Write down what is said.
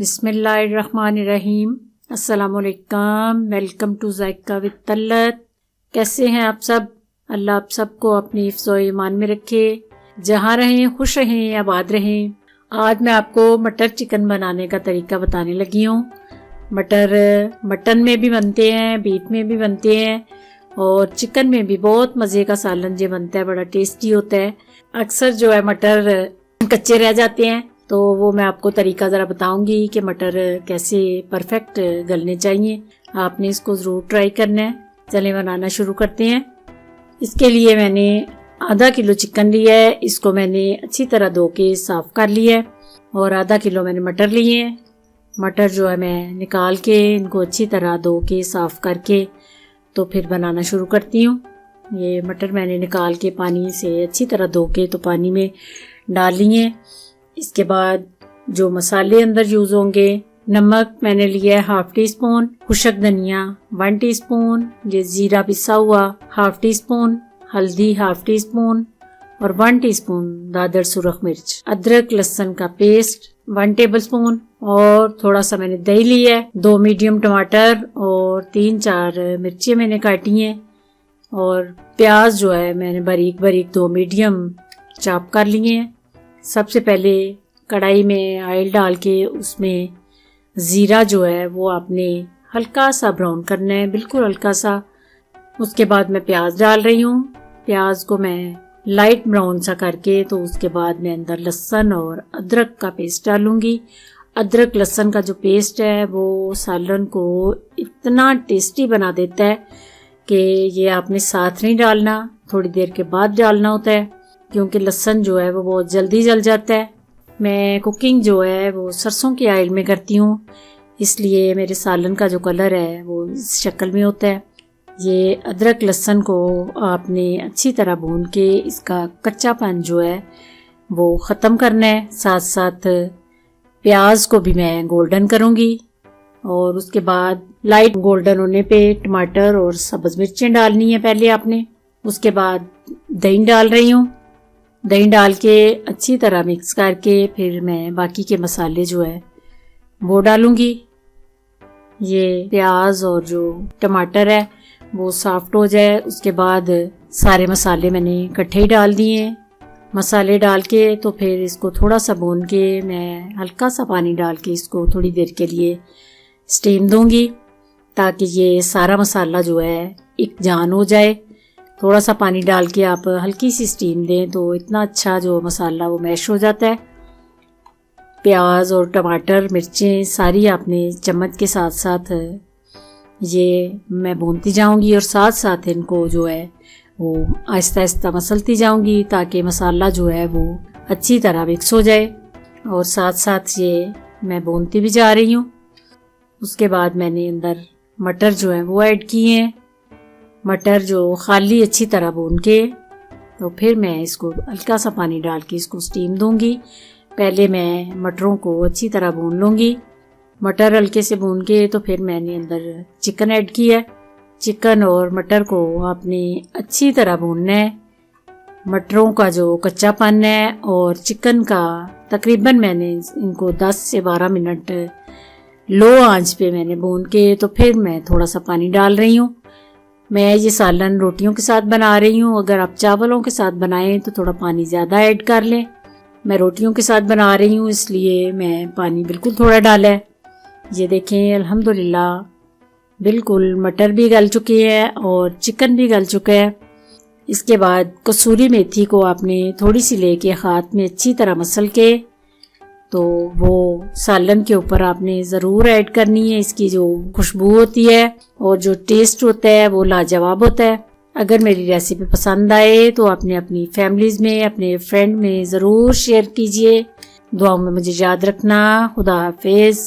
बिस्मिल्लाहिर्रहमानिर्रहीम। अस्सलामुअलैकुम। Welcome to Zaika with Talat. कैसे हैं आप सब? अल्लाह आप सबको अपनी हिफ्ज़ व ईमान में रखे, जहाँ रहें खुश रहें, आबाद रहें। आज मैं आपको मटर चिकन बनाने का तरीका बताने लगी हूँ। मटर मटन में भी बनते हैं, बीफ में भी बनते हैं और चिकन में भी बहुत मज़े का सालन जो बनता है, बड़ा टेस्टी होता है। अक्सर जो है मटर कच्चे रह जाते हैं, तो वो मैं आपको तरीका ज़रा बताऊंगी कि मटर कैसे परफेक्ट गलने चाहिए। आपने इसको ज़रूर ट्राई करना है। चलें बनाना शुरू करते हैं। इसके लिए मैंने आधा किलो चिकन लिया है। इसको मैंने अच्छी तरह धो के साफ़ कर लिया है और आधा किलो मैंने मटर लिए हैं। मटर जो है मैं निकाल के इनको अच्छी तरह धो के साफ़ करके तो फिर बनाना शुरू करती हूँ। ये मटर मैंने निकाल के पानी से अच्छी तरह धो के तो पानी में डाल लिए। इसके बाद जो मसाले अंदर यूज़ होंगे, नमक मैंने लिया है 1/2 टीस्पून, खुशक धनिया 1 टीस्पून, ये जीरा पिसा हुआ 1/2 टीस्पून, हल्दी 1/2 टीस्पून और 1 टीस्पून दादर सुरख मिर्च, अदरक लहसुन का पेस्ट 1 टेबलस्पून और थोड़ा सा मैंने दही लिया है, 2 मीडियम टमाटर और 3-4 मिर्ची मैंने काटी हैं और प्याज जो है मैंने बारीक बारीक 2 मीडियम चॉप कर लिए हैं। सबसे पहले कढ़ाई में ऑयल डाल के उसमें ज़ीरा जो है वो आपने हल्का सा ब्राउन करना है, बिल्कुल हल्का सा। उसके बाद मैं प्याज डाल रही हूँ। प्याज को मैं लाइट ब्राउन सा करके तो उसके बाद मैं अंदर लहसुन और अदरक का पेस्ट डालूंगी। अदरक लहसुन का जो पेस्ट है वो सालन को इतना टेस्टी बना देता है कि ये आपने साथ नहीं डालना, थोड़ी देर के बाद डालना होता है, क्योंकि लहसुन जो है वो बहुत जल्दी जल जाता है। मैं कुकिंग जो है वो सरसों के ऑयल में करती हूँ, इसलिए मेरे सालन का जो कलर है वो इस शक्ल में होता है। ये अदरक लहसुन को आपने अच्छी तरह भून के इसका कच्चापन जो है वो ख़त्म करना है। साथ साथ प्याज को भी मैं गोल्डन करूँगी और उसके बाद लाइट गोल्डन होने पे टमाटर और सब्ज़ मिर्चें डालनी है पहले आपने। उसके बाद दही डाल रही हूँ। दही डाल के अच्छी तरह मिक्स करके फिर मैं बाकी के मसाले जो है वो डालूंगी। ये प्याज और जो टमाटर है वो सॉफ्ट हो जाए, उसके बाद सारे मसाले मैंने इकट्ठे ही डाल दिए। मसाले डाल के तो फिर इसको थोड़ा सा भून के मैं हल्का सा पानी डाल के इसको थोड़ी देर के लिए स्टीम दूंगी, ताकि ये सारा मसाला जो है एक जान हो जाए। थोड़ा सा पानी डाल के आप हल्की सी स्टीम दें तो इतना अच्छा जो मसाला वो मैश हो जाता है। प्याज और टमाटर मिर्चें सारी आपने चम्मच के साथ साथ ये मैं भूनती जाऊंगी और साथ साथ इनको जो है वो आहिस्ता आहिस्ता मसलती जाऊंगी, ताकि मसाला जो है वो अच्छी तरह मिक्स हो जाए। और साथ साथ ये मैं भूनती भी जा रही हूँ। उसके बाद मैंने अंदर मटर जो है वो ऐड किए हैं। मटर जो खाली अच्छी तरह भून के तो फिर मैं इसको हल्का सा पानी डाल के इसको स्टीम दूंगी। पहले मैं मटरों को अच्छी तरह भून लूँगी। मटर हल्के से भून के तो फिर मैंने अंदर चिकन ऐड किया है। चिकन और मटर को आपने अच्छी तरह भूनना है। मटरों का जो कच्चापन है और चिकन का तकरीबन मैंने इनको 10 से 12 मिनट लो आंच पे मैंने भून के तो फिर मैं थोड़ा सा पानी डाल रही हूँ। मैं ये सालन रोटियों के साथ बना रही हूँ। अगर आप चावलों के साथ बनाएं तो थोड़ा पानी ज़्यादा ऐड कर लें। मैं रोटियों के साथ बना रही हूँ इसलिए मैं पानी बिल्कुल थोड़ा डाला है। ये देखें अल्हम्दुलिल्लाह बिल्कुल मटर भी गल चुके हैं और चिकन भी गल चुका है। इसके बाद कसूरी मेथी को आपने थोड़ी सी लेके हाथ में अच्छी तरह मसल के तो वो सालन के ऊपर आपने ज़रूर ऐड करनी है। इसकी जो खुशबू होती है और जो टेस्ट होता है वो लाजवाब होता है। अगर मेरी रेसिपी पसंद आए तो आपने अपनी फैमिलीज़ में, अपने फ्रेंड में ज़रूर शेयर कीजिए। दुआओं में मुझे याद रखना। खुदा हाफिज़।